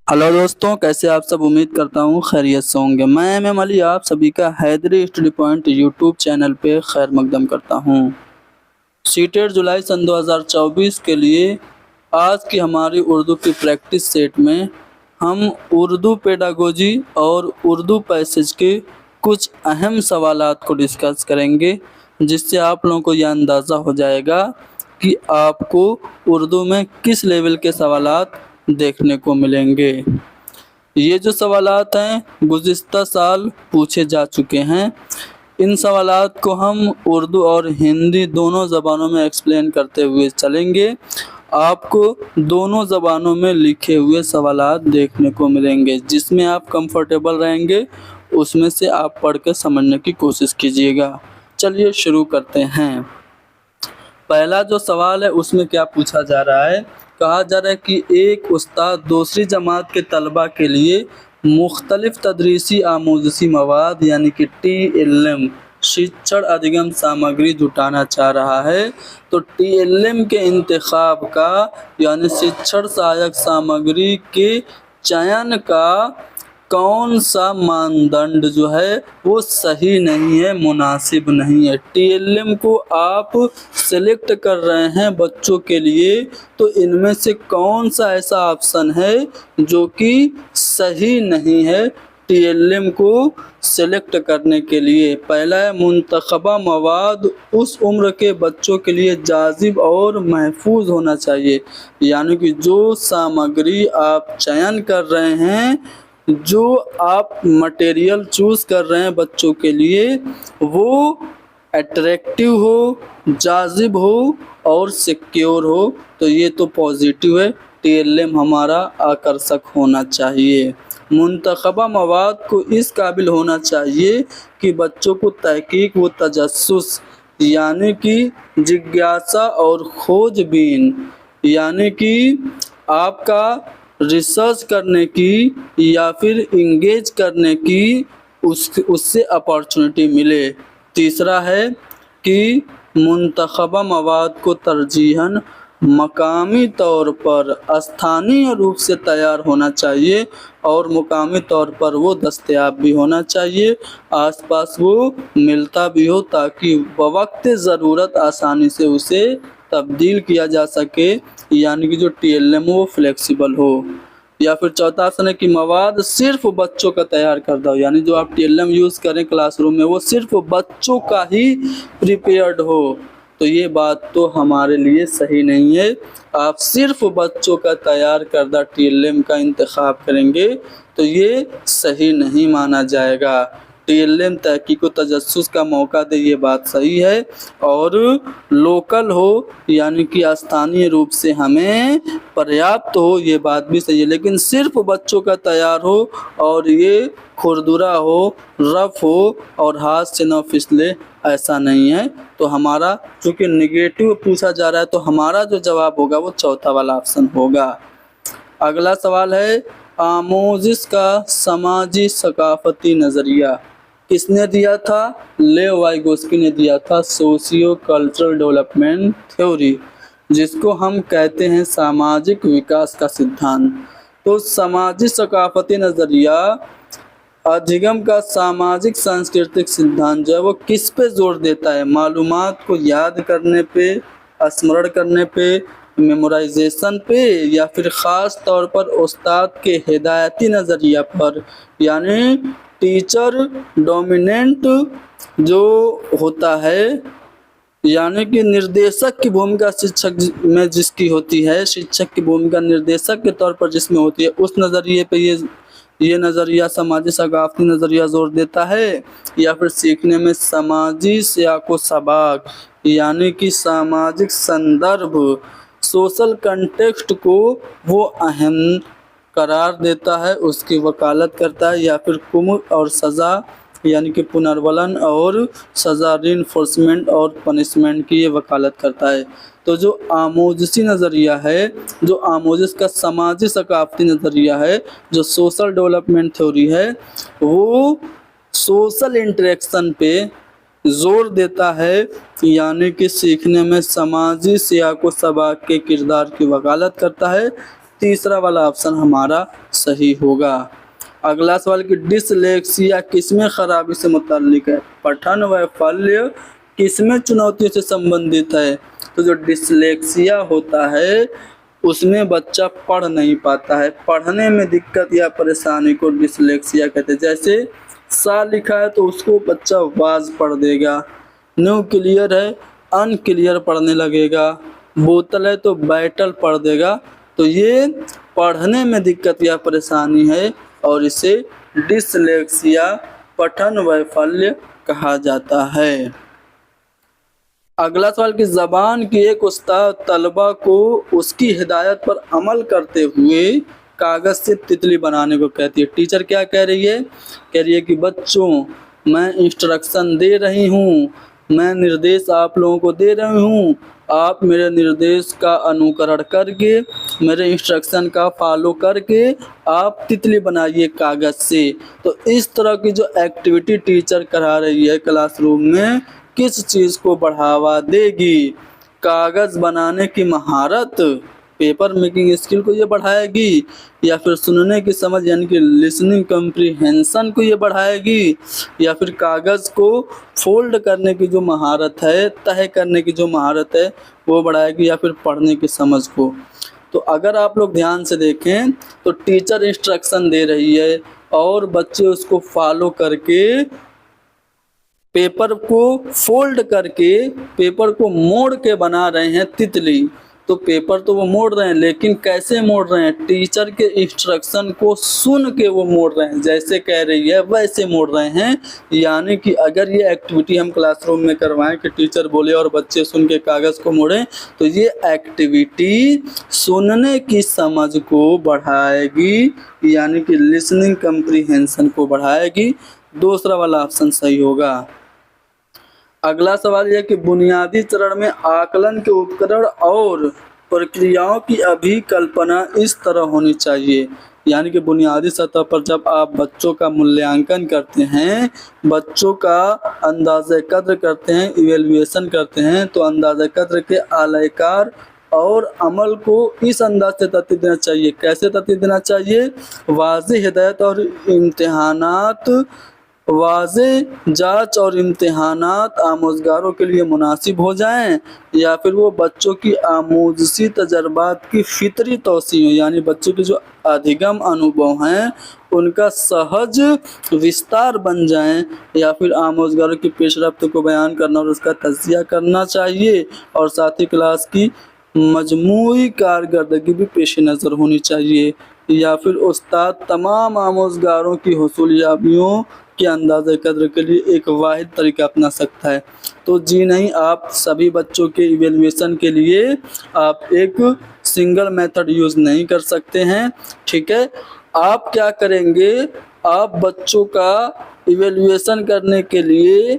Hello दोस्तों, कैसे आप सब। उम्मीद करता हूँ खैरियत से होंगे। मैं एम अली आप सभी का Haidri study point YouTube channel पे खैर मकदम करता हूँ। सीटेट जुलाई सन 2024 के लिए आज की हमारी उर्दू की प्रैक्टिस सेट में हम उर्दू पेडागोजी और उर्दू पैसेज के कुछ अहम सवालात को डिस्कस करेंगे, जिससे आप लोगों को यह अंदाज़ा हो जाएगा कि आपको उर्दू में किस लेवल के सवालात देखने को मिलेंगे। ये जो सवालात हैं गुज़िश्ता साल पूछे जा चुके हैं। इन सवालात को हम उर्दू और हिंदी दोनों ज़बानों में एक्सप्लेन करते हुए चलेंगे। आपको दोनों ज़बानों में लिखे हुए सवालात देखने को मिलेंगे, जिसमें आप कंफर्टेबल रहेंगे उसमें से आप पढ़ के समझने की कोशिश कीजिएगा। चलिए शुरू करते हैं। पहला जो सवाल है उसमें क्या पूछा जा रहा है, कहा जा रहा है कि एक उस्ताद दूसरी जमात के तलबा के लिए मुख्तलिफ तदरीसी आमूज़ी मवाद यानी कि TLM शिक्षण अधिगम सामग्री जुटाना चाह रहा है। तो TLM के इंतखाब का यानी शिक्षण सहायक सामग्री के चयन का कौन सा मानदंड जो है वो सही नहीं है, मुनासिब नहीं है। TLM को आप सेलेक्ट कर रहे हैं बच्चों के लिए, तो इनमें से कौन सा ऐसा ऑप्शन है जो कि सही नहीं है TLM को सेलेक्ट करने के लिए। पहला है मुंतखबा मवाद उस उम्र के बच्चों के लिए जाजिब और महफूज होना चाहिए, यानी कि जो सामग्री आप चयन कर रहे हैं, जो आप मटेरियल चूज़ कर रहे हैं बच्चों के लिए, वो अट्रैक्टिव हो, जाजिब हो और सिक्योर हो। तो ये तो पॉजिटिव है। TLM हमारा आकर्षक होना चाहिए। मुंतखबा मवाद को इस काबिल होना चाहिए कि बच्चों को तहकीक व तजस्सुस यानी कि जिज्ञासा और खोजबीन यानी कि आपका रिसर्च करने की या फिर इंगेज करने की उससे अपॉर्चुनिटी मिले। तीसरा है कि मुंतखबा मवाद को तरजीहन मकामी तौर पर स्थानीय रूप से तैयार होना चाहिए और मुकामी तौर पर वो दस्तयाब भी होना चाहिए, आसपास वो मिलता भी हो, ताकि बवक्त ज़रूरत आसानी से उसे तब्दील किया जा सके, यानी कि जो TLM वो फ्लेक्सिबल हो। या फिर चौथा ऑप्शन है कि मवाद सिर्फ बच्चों का तैयार करता हो, यानी जो आप TLM यूज़ करें क्लासरूम में वो सिर्फ बच्चों का ही प्रिपेयर्ड हो। तो ये बात तो हमारे लिए सही नहीं है। आप सिर्फ बच्चों का तैयार करदा TLM का इंतखाब करेंगे तो ये सही नहीं माना जाएगा। TLM तहकीक व तजस्सुस का मौका दे, ये बात सही है। और लोकल हो यानी कि स्थानीय रूप से हमें पर्याप्त हो, ये बात भी सही है। लेकिन सिर्फ बच्चों का तैयार हो और ये खुरदुरा हो, रफ हो और हाथ से न फिसले, ऐसा नहीं है। तो हमारा चूँकि निगेटिव पूछा जा रहा है तो हमारा जो जवाब होगा वो चौथा वाला ऑप्शन होगा। अगला सवाल है आमोजिश का समाजी सकाफती नज़रिया किसने दिया था? लेव वाइगोस्की ने दिया था। सोशियो कल्चरल डेवलपमेंट थ्योरी, जिसको हम कहते हैं सामाजिक विकास का सिद्धांत। तो समाजी सकाफती नज़रिया अधिगम का सामाजिक सांस्कृतिक सिद्धांत जो है वो किस पे जोर देता है? मालूमात को याद करने पे, स्मरण करने पे, मेमोराइजेशन पे, या फिर ख़ास तौर पर उस्ताद के हिदायती नज़रिया पर, यानी टीचर डोमिनेंट जो होता है, यानी कि निर्देशक की भूमिका शिक्षक में जिसकी होती है, शिक्षक की भूमिका निर्देशक के तौर पर जिसमें होती है, उस नज़रिए पे ये नज़रिया समाजी सकाफती नज़रिया जोर देता है। या फिर सीखने में समाजी सियाक व सबाक यानी कि सामाजिक संदर्भ, सोशल कंटेक्स्ट को वो अहम करार देता है, उसकी वकालत करता है। या फिर कुम और सज़ा यानी कि पुनर्वलन और सज़ा, रीइंफोर्समेंट और पनिशमेंट की ये वकालत करता है। तो जो आमोजिशी नज़रिया है, जो आमोजिश का समाजी सकाफती नज़रिया है, जो सोशल डेवलपमेंट थ्योरी है, वो सोशल इंटरेक्शन पे जोर देता है, यानी कि सीखने में समाजी सियाक व सबाक के किरदार की वकालत करता है। तीसरा वाला ऑप्शन हमारा सही होगा। अगला सवाल कि डिसलेक्सिया किसमें खराबी से मुताल्लिक है? पठन वैफल्य किसमें चुनौतियों से संबंधित है? तो जो डिसलेक्सिया होता है उसमें बच्चा पढ़ नहीं पाता है, पढ़ने में दिक्कत या परेशानी को डिसलेक्सिया कहते हैं। जैसे सा लिखा है तो उसको बच्चा वाज पढ़ देगा, न्यू क्लियर है अनक्लियर पढ़ने लगेगा, बोतल है तो बैटल पढ़ देगा। तो ये पढ़ने में दिक्कत या परेशानी है और इसे डिसलेक्सिया पठन वैफल्य कहा जाता है। अगला सवाल कि ज़बान की एक उस्ताद तलबा को उसकी हिदायत पर अमल करते हुए कागज़ से तितली बनाने को कहती है। टीचर क्या कह रही है? कह रही है कि बच्चों मैं इंस्ट्रक्शन दे रही हूँ, मैं निर्देश आप लोगों को दे रही हूँ, आप मेरे निर्देश का अनुकरण करके, मेरे इंस्ट्रक्शन का फॉलो करके आप तितली बनाइए कागज़ से। तो इस तरह की जो एक्टिविटी टीचर करा रही है क्लासरूम में किस चीज़ को बढ़ावा देगी? कागज़ बनाने की महारत, पेपर मेकिंग स्किल को ये बढ़ाएगी, या फिर सुनने की समझ यानी कि लिसनिंग कम्प्रीहेंशन को ये बढ़ाएगी, या फिर कागज़ को फोल्ड करने की जो महारत है, तह करने की जो महारत है वो बढ़ाएगी, या फिर पढ़ने की समझ को? तो अगर आप लोग ध्यान से देखें तो टीचर इंस्ट्रक्शन दे रही है और बच्चे उसको फॉलो करके पेपर को फोल्ड करके, पेपर को मोड़ के बना रहे हैं तितली। तो पेपर तो वो मोड़ रहे हैं, लेकिन कैसे मोड़ रहे हैं? टीचर के इंस्ट्रक्शन को सुन के वो मोड़ रहे हैं, जैसे कह रही है वैसे मोड़ रहे हैं। यानी कि अगर ये एक्टिविटी हम क्लासरूम में करवाएं कि टीचर बोले और बच्चे सुन के कागज़ को मोड़ें, तो ये एक्टिविटी सुनने की समझ को बढ़ाएगी, यानी कि लिसनिंग कम्प्रीहेंशन को बढ़ाएगी। दूसरा वाला ऑप्शन सही होगा। अगला सवाल यह कि बुनियादी चरण में आकलन के उपकरण और प्रक्रियाओं की अभिकल्पना इस तरह होनी चाहिए। यानी कि बुनियादी सतह पर जब आप बच्चों का मूल्यांकन करते हैं, बच्चों का अंदाज़े कद्र करते हैं, इवेल्युएशन करते हैं, तो अंदाज़े कद्र के आलयकार और अमल को इस अंदाज से तरतीब देना चाहिए। कैसे तरतीब देना चाहिए? वाज़ेह हिदायत और इम्तिहानात, वाज़ेह जांच और इम्तिहानात आमोज़गारों के लिए मुनासिब हो जाएं, या फिर वो बच्चों की आमूज़ी तजर्बात की फ़ितरी तौसीह हो, यानी बच्चों के जो अधिगम अनुभव हैं उनका सहज विस्तार बन जाएं, या फिर आमोज़गारों की पेशरफ्त को बयान करना और उसका तज़किया करना चाहिए, और साथ ही क्लास की मजमूई कारकर्दगी भी पेश नज़र होनी चाहिए, या फिर उस्ताद तमाम आमोज़गारों की हुसूलियाबियों के अंदाज़े कद्र के लिए एक वाहिद तरीका अपना सकता है। तो जी नहीं, आप सभी बच्चों के इवेल्युएशन के लिए आप एक सिंगल मेथड यूज़ नहीं कर सकते हैं, ठीक है। आप क्या करेंगे? आप बच्चों का इवेल्युएशन करने के लिए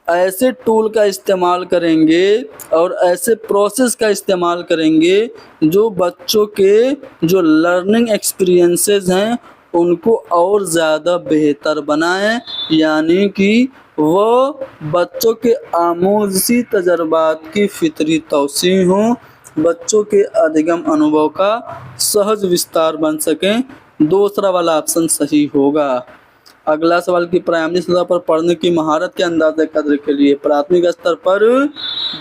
ऐसे टूल का इस्तेमाल करेंगे और ऐसे प्रोसेस का इस्तेमाल करेंगे जो बच्चों के जो लर्निंग एक्सपीरियंसेस हैं उनको और ज़्यादा बेहतर बनाएं, यानी कि वो बच्चों के आमूज़ी तजर्बात की फ़ितरी तौसीह हों, बच्चों के अधिगम अनुभव का सहज विस्तार बन सकें। दूसरा वाला ऑप्शन सही होगा। अगला सवाल कि प्राइमरी सतह पर पढ़ने की महारत के अंदाज़े कद्र के लिए प्राथमिक स्तर पर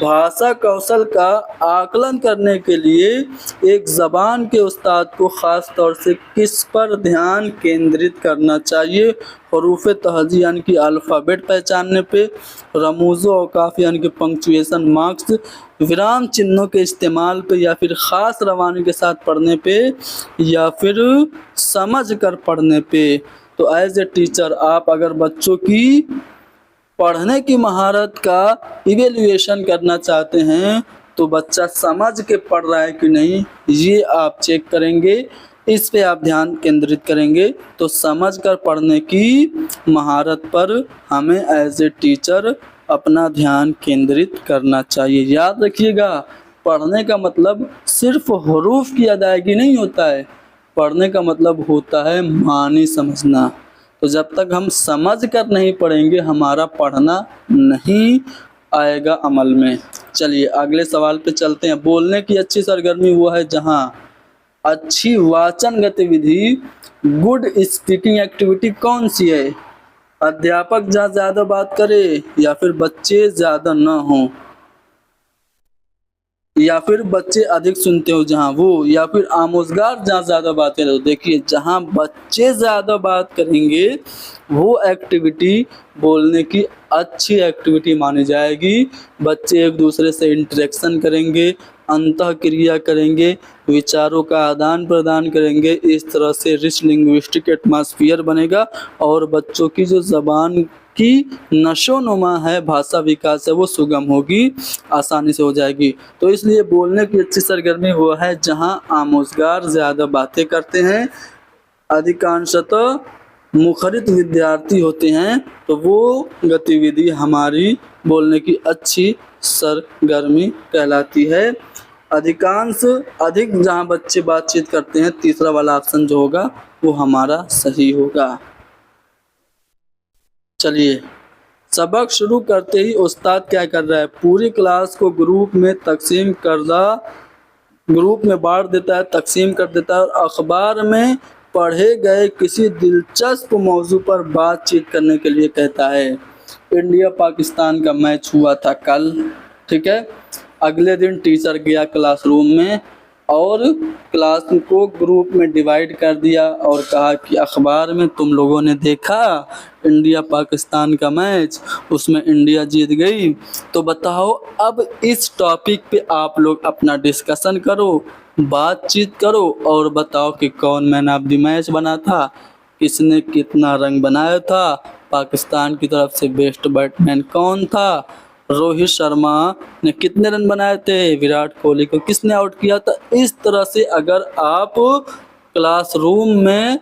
भाषा कौशल का आकलन करने के लिए एक ज़बान के उस्ताद को ख़ास तौर से किस पर ध्यान केंद्रित करना चाहिए? हरूफ तहज़ी यानी कि अल्फ़ाबेट पहचानने पे, रमूज़ औक़ाफ़ यानी कि पंक्चुएशन मार्क्स, विराम चिन्हों के इस्तेमाल पे, या फिर ख़ास रवानी के साथ पढ़ने पे, या फिर समझ कर पढ़ने पे? तो एज ए टीचर आप अगर बच्चों की पढ़ने की महारत का इवेल्युएशन करना चाहते हैं तो बच्चा समझ के पढ़ रहा है कि नहीं ये आप चेक करेंगे, इस पे आप ध्यान केंद्रित करेंगे। तो समझ कर पढ़ने की महारत पर हमें एज ए टीचर अपना ध्यान केंद्रित करना चाहिए। याद रखिएगा, पढ़ने का मतलब सिर्फ हरूफ की अदायगी नहीं होता है, पढ़ने का मतलब होता है मानी समझना। तो जब तक हम समझ कर नहीं पढ़ेंगे हमारा पढ़ना नहीं आएगा अमल में। चलिए अगले सवाल पे चलते हैं। बोलने की अच्छी सरगर्मी वो है जहाँ अच्छी वाचन गतिविधि, गुड स्पीकिंग एक्टिविटी कौन सी है? अध्यापक जहाँ ज्यादा बात करे, या फिर बच्चे ज्यादा न हो, या फिर बच्चे अधिक सुनते हो जहाँ वो, या फिर आमोजगार जहाँ ज्यादा बात करे। देखिए, जहाँ बच्चे ज्यादा बात करेंगे वो एक्टिविटी बोलने की अच्छी एक्टिविटी मानी जाएगी। बच्चे एक दूसरे से इंटरेक्शन करेंगे, अंतः क्रिया करेंगे, विचारों का आदान प्रदान करेंगे। इस तरह से रिच लिंग्विस्टिक एटमॉस्फेयर बनेगा और बच्चों की जो जबान की नशोनुमा है, भाषा विकास है, वो सुगम होगी, आसानी से हो जाएगी। तो इसलिए बोलने की अच्छी सरगर्मी वो है जहाँ आमोजगार ज़्यादा बातें करते हैं, अधिकांशतः मुखरित विद्यार्थी होते हैं, तो वो गतिविधि हमारी बोलने की अच्छी सरगर्मी कहलाती है। अधिक जहाँ बच्चे बातचीत करते हैं, तीसरा वाला ऑप्शन जो होगा वो हमारा सही होगा। चलिए, सबक शुरू करते ही उस्ताद क्या कर रहा है? पूरी क्लास को ग्रुप में बांट देता है, तकसीम कर देता है और अखबार में पढ़े गए किसी दिलचस्प मौजू पर बातचीत करने के लिए कहता है। इंडिया पाकिस्तान का मैच हुआ था कल, ठीक है। अगले दिन टीचर गया क्लासरूम में और क्लास को ग्रुप में डिवाइड कर दिया और कहा कि अखबार में तुम लोगों ने देखा इंडिया पाकिस्तान का मैच, उसमें इंडिया जीत गई। तो बताओ, अब इस टॉपिक पे आप लोग अपना डिस्कशन करो, बातचीत करो और बताओ कि कौन मैन ऑफ द मैच बना था, किसने कितना रन बनाया था, पाकिस्तान की तरफ से बेस्ट बैट्समैन कौन था, रोहित शर्मा ने कितने रन बनाए थे, विराट कोहली को किसने आउट किया था। इस तरह से अगर आप क्लासरूम में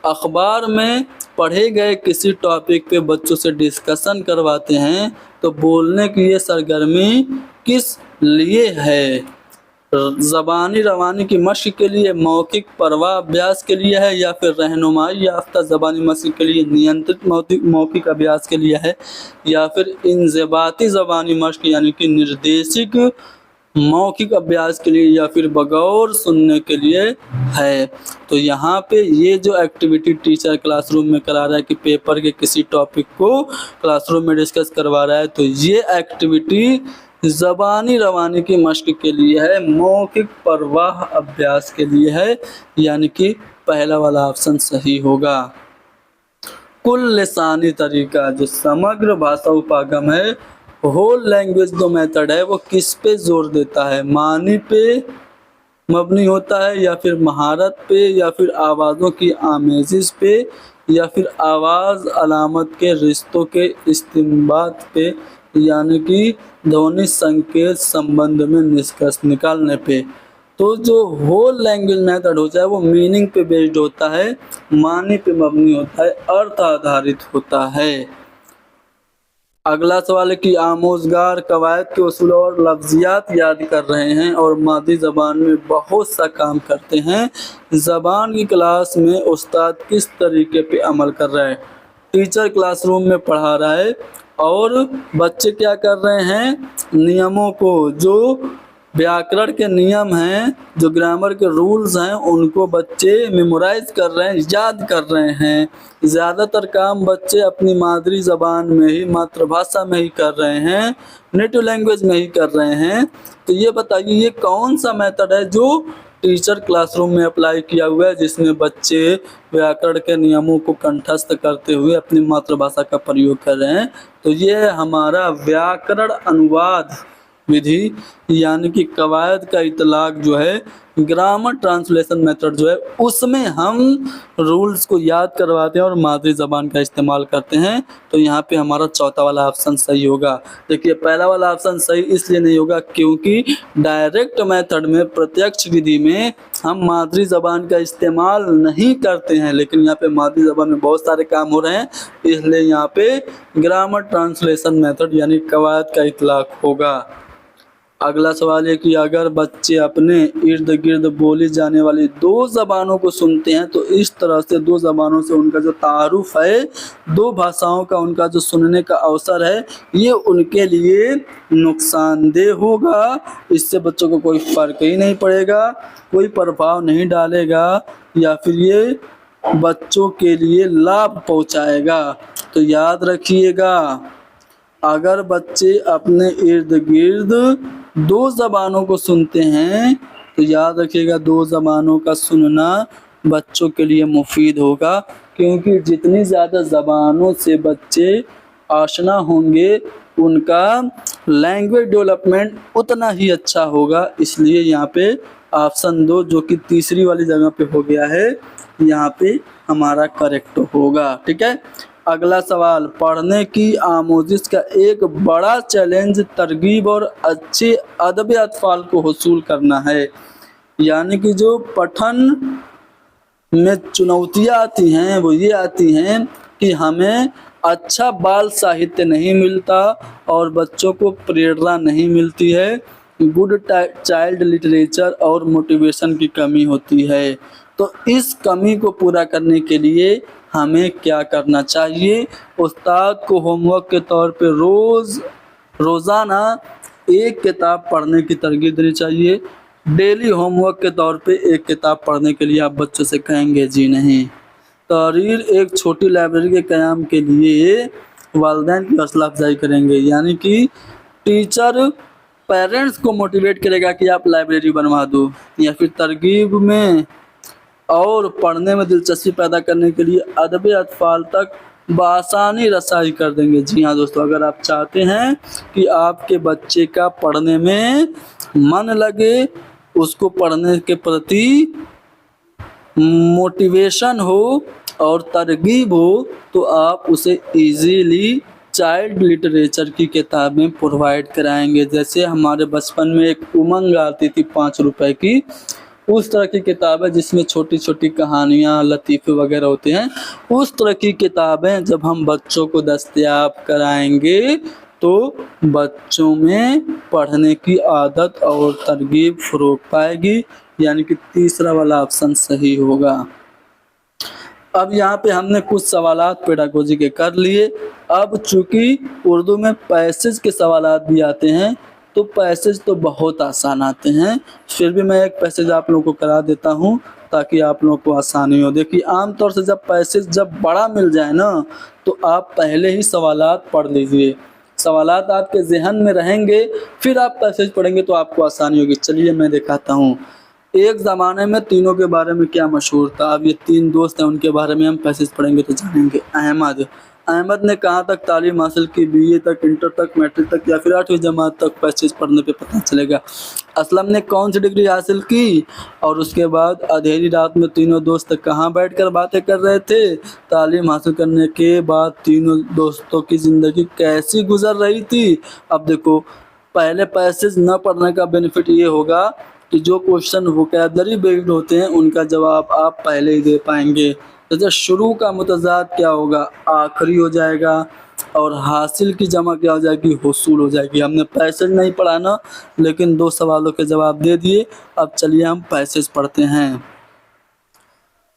अखबार में पढ़े गए किसी टॉपिक पे बच्चों से डिस्कशन करवाते हैं, तो बोलने की ये सरगर्मी किस लिए है? ज़बानी रवानी की मशक के लिए, मौखिक परवाह अभ्यास के लिए है, या फिर रहनुमाई याफ्ता ज़बानी मशक के लिए, नियंत्रित मौखिक अभ्यास के लिए है, या फिर इंज़बाती ज़बानी मशक यानी कि निर्देशिक मौखिक अभ्यास के लिए, या फिर बगौर सुनने के लिए है। तो यहाँ पे ये जो एक्टिविटी टीचर क्लासरूम में करा रहा है कि पेपर के किसी टॉपिक को क्लासरूम में डिस्कस करवा रहा है, तो ये एक्टिविटी ज़बानी रवानी की मशक के लिए है, मौखिक परवाह अभ्यास के लिए है, यानी कि पहला वाला ऑप्शन सही होगा। कुल लिसानी तरीका जो समग्र भाषा उपागम है, होल लैंग्वेज जो मेथड है, वो किस पे जोर देता है? मानी पे मबनी होता है, या फिर महारत पे, या फिर आवाज़ों की आमेजिश पे, या फिर आवाज़ अलामत के रिश्तों के इस्तिंबात पे, यानी कि ध्वनि संकेत संबंध में निष्कर्ष निकालने पे। तो जो होल लैंग्वेज मेथड होता है वो मीनिंग पे बेस्ड होता है, मानी पे मबनी होता है, अर्थ आधारित होता है। अगला सवाल है कि आमोजगार कवायद के उसूल और लफ्जियात याद कर रहे हैं और मादी ज़बान में बहुत सा काम करते हैं। ज़बान की क्लास में उस्ताद किस तरीके पे अमल कर रहा है? टीचर क्लासरूम में पढ़ा रहा है और बच्चे क्या कर रहे हैं? नियमों को, जो व्याकरण के नियम हैं, जो ग्रामर के रूल्स हैं, उनको बच्चे मेमोराइज कर रहे हैं, याद कर रहे हैं। ज़्यादातर काम बच्चे अपनी मादरी ज़बान में ही, मातृभाषा में ही कर रहे हैं, नेटिव लैंग्वेज में ही कर रहे हैं। तो ये बताइए, ये कौन सा मेथड है जो टीचर क्लासरूम में अप्लाई किया हुआ है, जिसमें बच्चे व्याकरण के नियमों को कंठस्थ करते हुए अपनी मातृभाषा का प्रयोग कर रहे हैं? तो ये हमारा व्याकरण अनुवाद विधि, यानी कि कवायद का इतलाक जो है, ग्रामर ट्रांसलेशन मेथड जो है, उसमें हम रूल्स को याद करवाते हैं और मादरी ज़बान का इस्तेमाल करते हैं। तो यहाँ पे हमारा चौथा वाला ऑप्शन सही होगा। देखिए, पहला वाला ऑप्शन सही इसलिए नहीं होगा क्योंकि डायरेक्ट मेथड में, प्रत्यक्ष विधि में हम मादरी ज़बान का इस्तेमाल नहीं करते हैं, लेकिन यहाँ पे मादरी ज़बान में बहुत सारे काम हो रहे हैं, इसलिए यहाँ पे ग्रामर ट्रांसलेशन मेथड यानी कवायद का इतलाक होगा। अगला सवाल है कि अगर बच्चे अपने इर्द गिर्द बोली जाने वाली दो ज़बानों को सुनते हैं तो इस तरह से दो ज़बानों से उनका जो तारुफ है, दो भाषाओं का उनका जो सुनने का अवसर है, ये उनके लिए नुकसानदेह होगा। इससे बच्चों को कोई फ़र्क ही नहीं पड़ेगा, कोई प्रभाव नहीं डालेगा, या फिर ये बच्चों के लिए लाभ पहुंचाएगा। तो याद रखिएगा, अगर बच्चे अपने इर्द गिर्द दो ज़बानों को सुनते हैं तो याद रखिएगा दो ज़बानों का सुनना बच्चों के लिए मुफीद होगा, क्योंकि जितनी ज़्यादा ज़बानों से बच्चे आशना होंगे उनका लैंग्वेज डेवलपमेंट उतना ही अच्छा होगा। इसलिए यहाँ पे ऑप्शन 2 जो कि तीसरी वाली जगह पे हो गया है, यहाँ पे हमारा करेक्ट होगा। ठीक है, अगला सवाल, पढ़ने की आमोजिश का एक बड़ा चैलेंज तरगीब और अच्छे अदब अतफाल को हसूल करना है। यानी कि जो पठन में चुनौतियाँ आती हैं वो ये आती हैं कि हमें अच्छा बाल साहित्य नहीं मिलता और बच्चों को प्रेरणा नहीं मिलती है, गुड चाइल्ड लिटरेचर और मोटिवेशन की कमी होती है। तो इस कमी को पूरा करने के लिए हमें क्या करना चाहिए? उस्ताद को होमवर्क के तौर पे रोज़ाना एक किताब पढ़ने की तरगीब देनी चाहिए। डेली होमवर्क के तौर पे एक किताब पढ़ने के लिए आप बच्चों से कहेंगे जी नहीं। तहरीर एक छोटी लाइब्रेरी के क़याम के लिए वालिदैन की हौसला अफजाई करेंगे, यानी कि टीचर पेरेंट्स को मोटिवेट करेगा कि आप लाइब्रेरी बनवा दो, या फिर तरगीब में और पढ़ने में दिलचस्पी पैदा करने के लिए अदब अतफाल तक बआसानी रसाई कर देंगे। जी हाँ दोस्तों, अगर आप चाहते हैं कि आपके बच्चे का पढ़ने में मन लगे, उसको पढ़ने के प्रति मोटिवेशन हो और तरगीब हो, तो आप उसे इजीली चाइल्ड लिटरेचर की किताबें प्रोवाइड कराएंगे। जैसे हमारे बचपन में एक उमंग आती थी 5 रुपए की, उस तरह की किताबें जिसमें छोटी छोटी कहानियाँ, लतीफ़े वगैरह होते हैं, उस तरह की किताबें जब हम बच्चों को दस्तयाब कराएंगे तो बच्चों में पढ़ने की आदत और तरगीब फ़रोग़ पाएगी। यानी कि तीसरा वाला ऑप्शन सही होगा। अब यहाँ पे हमने कुछ सवालात पेडागोजी के कर लिए। अब चूँकि उर्दू में पैसेज के सवालात भी आते हैं, तो पैसेज तो बहुत आसान आते हैं, फिर भी मैं एक पैसेज आप लोगों को करा देता हूँ ताकि आप लोगों को आसानी हो। देखिए, आमतौर से जब पैसेज जब बड़ा मिल जाए ना, तो आप पहले ही सवालात पढ़ लीजिए, सवालात आपके जहन में रहेंगे, फिर आप पैसेज पढ़ेंगे तो आपको आसानी होगी। चलिए मैं दिखाता हूँ। एक ज़माने में तीनों के बारे में क्या मशहूर था। अब ये 3 दोस्त हैं, उनके बारे में हम पैसेज पढ़ेंगे तो जानेंगे। अहमद ने कहाँ तक तालीम हासिल की? BA तक, इंटर तक, मैट्रिक तक, या फिर 8वीं जमात तक? पैसेज पढ़ने पे पता चलेगा। असलम ने कौन सी डिग्री हासिल की? और उसके बाद अंधेरी रात में तीनों दोस्त कहाँ बैठकर बातें कर रहे थे? तालीम हासिल करने के बाद तीनों दोस्तों की ज़िंदगी कैसी गुजर रही थी? अब देखो, पहले पैसेज न पढ़ने का बेनिफिट ये होगा कि जो क्वेश्चन वोकैबुलरी बेस्ड होते हैं उनका जवाब आप पहले ही दे पाएंगे। जैसे शुरू का मुतज़ाद क्या होगा? आखिरी हो जाएगा, और हासिल की जमा क्या हो जाएगी? हुसूल हो जाएगी। हमने पैसेज नहीं पढ़ा ना, लेकिन 2 सवालों के जवाब दे दिए। अब चलिए हम पैसेज पढ़ते हैं।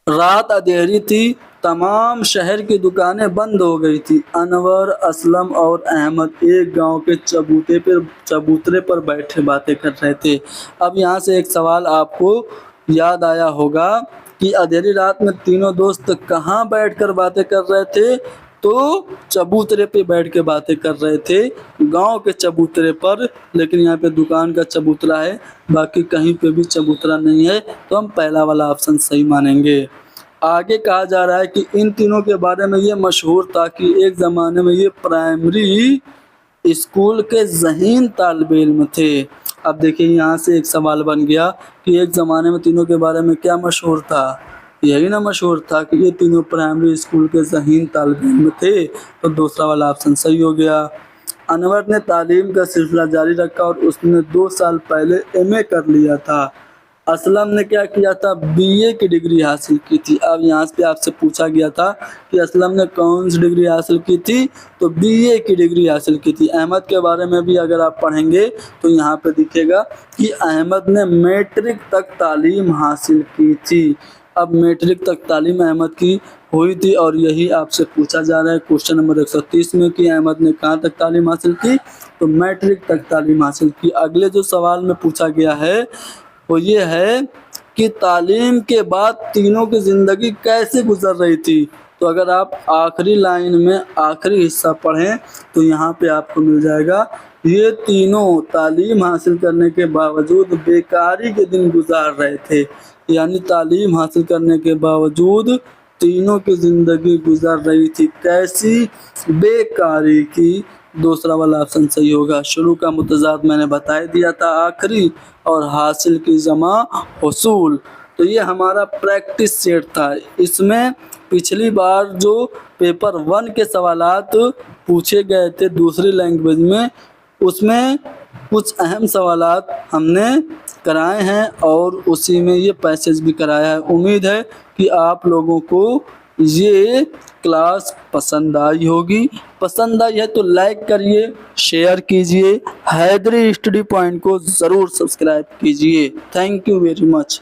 रात अंधेरी थी, तमाम शहर की दुकानें बंद हो गई थी। अनवर, असलम और अहमद एक गांव के चबूतरे पर बैठे बातें कर रहे थे। अब यहाँ से एक सवाल आपको याद आया होगा कि अंधेरी रात में तीनों दोस्त कहाँ बैठकर बातें कर रहे थे? तो चबूतरे पे बैठ के बातें कर रहे थे, गांव के चबूतरे पर। लेकिन यहाँ पे दुकान का चबूतरा है, बाकी कहीं पे भी चबूतरा नहीं है, तो हम पहला वाला ऑप्शन सही मानेंगे। आगे कहा जा रहा है कि इन तीनों के बारे में ये मशहूर था कि एक ज़माने में ये प्राइमरी स्कूल के ज़हीन तालिब इल्म थे। अब देखिए, यहाँ से एक सवाल बन गया कि एक ज़माने में तीनों के बारे में क्या मशहूर था? यही ना मशहूर था कि ये तीनों प्राइमरी स्कूल के ज़हीन तालिब इल्म थे, तो दूसरा वाला ऑप्शन सही हो गया। अनवर ने तालीम का सिलसिला जारी रखा और उसने 2 साल पहले MA कर लिया था। असलम ने क्या किया था, बीए की डिग्री हासिल की थी। अब यहाँ पे आपसे पूछा गया था कि असलम ने कौन सी डिग्री हासिल की थी, तो बीए की डिग्री हासिल की थी। अहमद के बारे में भी अगर आप पढ़ेंगे तो यहाँ पे दिखेगा कि अहमद ने मैट्रिक तक तालीम हासिल की थी। अब मैट्रिक तक तालीम अहमद की हुई थी और यही आपसे पूछा जा रहा है क्वेश्चन नंबर 130 में कि अहमद ने कहाँ तक तालीम हासिल की, तो मैट्रिक तक तालीम हासिल की। अगले जो सवाल में पूछा गया है वो ये है कि तालीम के बाद तीनों की ज़िंदगी कैसे गुजर रही थी। तो अगर आप आखिरी लाइन में आखिरी हिस्सा पढ़ें तो यहाँ पे आपको मिल जाएगा, ये तीनों तालीम हासिल करने के बावजूद बेकारी के दिन गुजार रहे थे। यानी तालीम हासिल करने के बावजूद तीनों की ज़िंदगी गुजर रही थी कैसी, बेकारी की। दूसरा वाला ऑप्शन सही होगा। शुरू का मुतजाद मैंने बता दिया था आखिरी, और हासिल की जमा हुसूल। तो ये हमारा प्रैक्टिस सेट था। इसमें पिछली बार जो पेपर 1 के सवालात पूछे गए थे दूसरी लैंग्वेज में, उसमें कुछ अहम सवालात हमने कराए हैं और उसी में ये पैसेज भी कराया है। उम्मीद है कि आप लोगों को ये क्लास पसंद आई होगी। पसंद आई है तो लाइक करिए, शेयर कीजिए, हैदरी स्टडी पॉइंट को ज़रूर सब्सक्राइब कीजिए। Thank you very much.